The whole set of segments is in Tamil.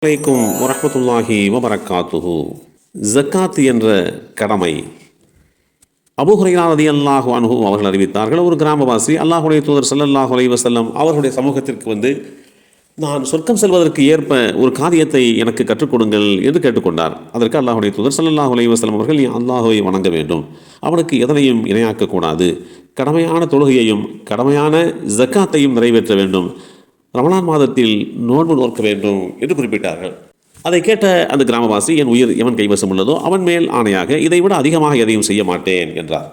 அலைக்கும் வரஹ்மத்துல்லாஹி வபரகாத்துஹு. ஜக்காத் என்ற கடமை அபூ ஹுரைரா ரலியல்லாஹு அன்ஹு அவர்கள் அறிவித்தார்கள். ஒரு கிராமவாசி அல்லாஹ்வுடைய தூதர் ஸல்லல்லாஹு அலைஹி வஸல்லம் அவர்களுடைய சமூகத்திற்கு வந்து, நான் சொர்க்கம் செல்வதற்கு ஏற்ப ஒரு காரியத்தை எனக்கு கற்றுக் கொடுங்கள் என்று கேட்டுக்கொண்டார். அதற்கு அல்லாஹ்வுடைய தூதர் ஸல்லல்லாஹு அலைஹி வஸல்லம் அவர்கள், நீ அல்லாஹ்வை வணங்க வேண்டும், அவனுக்கு எதனையும் இணையாக்கக்கூடாது, கடமையான தொழுகையையும் கடமையான ஜக்காத்தையும் நிறைவேற்ற வேண்டும், ரமலான் மாதத்தில் நோன்பு நோக்க வேண்டும் என்று குறிப்பிட்டார்கள். அதை கேட்ட அந்த கிராமவாசி, என் உயிர் எவன் கைவசம் உள்ளதோ அவன் மேல் ஆணையாக இதைவிட அதிகமாக எதையும் செய்ய மாட்டேன் என்றார்.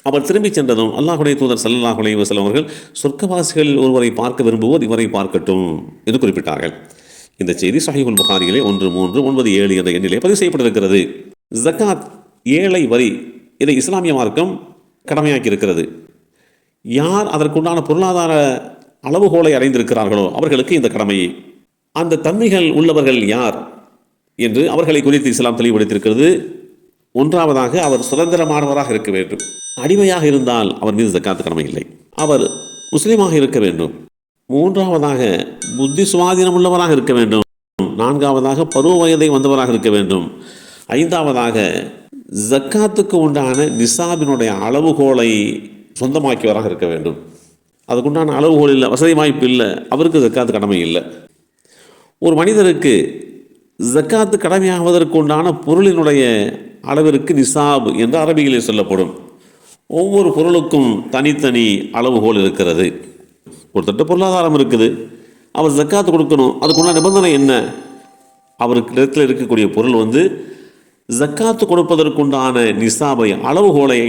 அவர் திரும்பி சென்றதும் அல்லாஹ்வுடைய தூதர் ஸல்லல்லாஹு அலைஹி வஸல்லம் அவர்கள், சொர்க்கவாசிகளில் ஒருவரை பார்க்க விரும்புவோர் இவரை பார்க்கட்டும் என்று குறிப்பிட்டார்கள். இந்த செய்தி ஸஹீஹுல் புகாரியிலே 1397 என்ற எண்ணிலே பதிவு செய்யப்பட்டிருக்கிறது. ஜக்காத் ஏழை வரி, இதை இஸ்லாமிய மார்க்கம் கடமையாக்கி இருக்கிறது. யார் அதற்குண்டான பொருளாதார அளவுகோலை அடைந்திருக்கிறார்களோ அவர்களுக்கு இந்த கடமையை, அந்த தன்மைகள் உள்ளவர்கள் யார் என்று அவர்களை குறித்து இஸ்லாம் தெளிவுபடுத்தியிருக்கிறது. ஒன்றாவதாக, அவர் சுதந்திரமானவராக இருக்க வேண்டும். அடிமையாக இருந்தால் அவர் மீது ஜக்காத் கடமை இல்லை. அவர் முஸ்லீமாக இருக்க வேண்டும். மூன்றாவதாக, புத்தி சுவாதீனம் உள்ளவராக இருக்க வேண்டும். நான்காவதாக, பருவ வயதை வந்தவராக இருக்க வேண்டும். ஐந்தாவதாக, ஜக்காத்துக்கு உண்டான நிசாபினுடைய அளவுகோலை சொந்தமாக்கியவராக இருக்க வேண்டும். அதுக்குண்டான அளவுகோல் இல்லை, வசதி வாய்ப்பு இல்லை, அவருக்கு ஜக்காத்து கடமை இல்லை. ஒரு மனிதருக்கு ஜக்காத்து கடமையாவதற்கு உண்டான பொருளினுடைய அளவிற்கு நிசாப் என்று அரபியிலே சொல்லப்படும். ஒவ்வொரு பொருளுக்கும் தனித்தனி அளவுகோல் இருக்கிறது. ஒருத்தட்ட பொருளாதாரம் இருக்குது, அவர் ஜக்காத்து கொடுக்கணும், அதுக்குண்டான நிபந்தனை என்ன? அவருக்கு இடத்தில் இருக்கக்கூடிய பொருள் வந்து ஜக்காத்து கொடுப்பதற்குண்டான நிசாபை, அளவுகோலை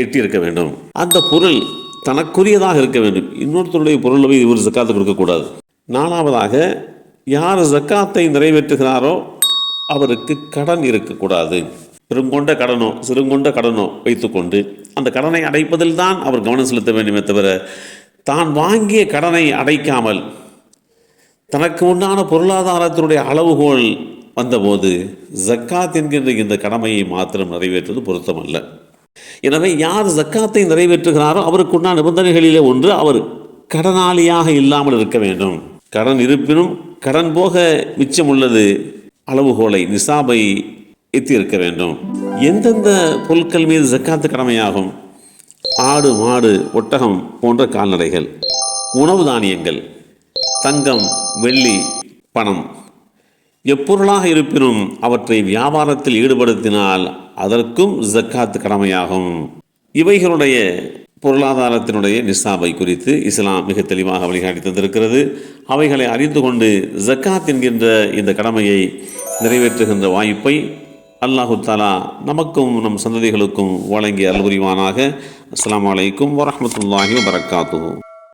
எட்டியிருக்க வேண்டும். அந்த பொருள் தனக்குரியதாக இருக்க வேண்டும். இன்னொருத்தருடைய பொருளை இவர் ஜக்காத்து கொடுக்கக்கூடாது. நாலாவதாக, யார் ஜக்காத்தை நிறைவேற்றுகிறாரோ அவருக்கு கடன் இருக்கக்கூடாது. பெருங்கொண்ட கடனோ சிறுங்கொண்ட கடனோ வைத்துக்கொண்டு அந்த கடனை அடைப்பதில் தான் அவர் கவனம் செலுத்த வேண்டுமே தவிர, தான் வாங்கிய கடனை அடைக்காமல் தனக்கு உண்டான பொருளாதாரத்தினுடைய அளவுகோல் வந்தபோது ஜக்காத் என்கின்ற இந்த கடமையை மாத்திரம் நிறைவேற்றுவது பொருத்தமல்ல. எனவே யார் ஜக்காத்தை நிறைவேற்றுகிறாரோ அவருக்குண்டான நிபந்தனைகளிலே ஒன்று, அவர் கடனாளியாக இல்லாமல் இருக்க வேண்டும். கடன் இருப்பினும் கடன் போக மிச்சம் உள்ளது அளவுகோலை, நிசாபை எத்தியிருக்க வேண்டும். எந்தெந்த பொருட்கள் மீது ஜக்காத்து கடமையாகும்? ஆடு, மாடு, ஒட்டகம் போன்ற கால்நடைகள், உணவு தானியங்கள், தங்கம், வெள்ளி, பணம், எப்பொருளாக இருப்பினும் அவற்றை வியாபாரத்தில் ஈடுபடுத்தினால் அதற்கும் ஜக்காத்து கடமையாகும். இவைகளுடைய பொருளாதாரத்தினுடைய நிசாபை குறித்து இஸ்லாம் மிக தெளிவாக வழிகாட்டி தந்திருக்கிறது. அவைகளை அறிந்து கொண்டு ஜக்காத் என்கின்ற இந்த கடமையை நிறைவேற்றுகின்ற வாய்ப்பை அல்லாஹு தஆலா நமக்கும் நம் சந்ததிகளுக்கும் வழங்கி அருள் புரிவானாக. அஸ்ஸலாமு அலைக்கும் வரஹ்மத்துல்லாஹி வபரகாத்துஹு.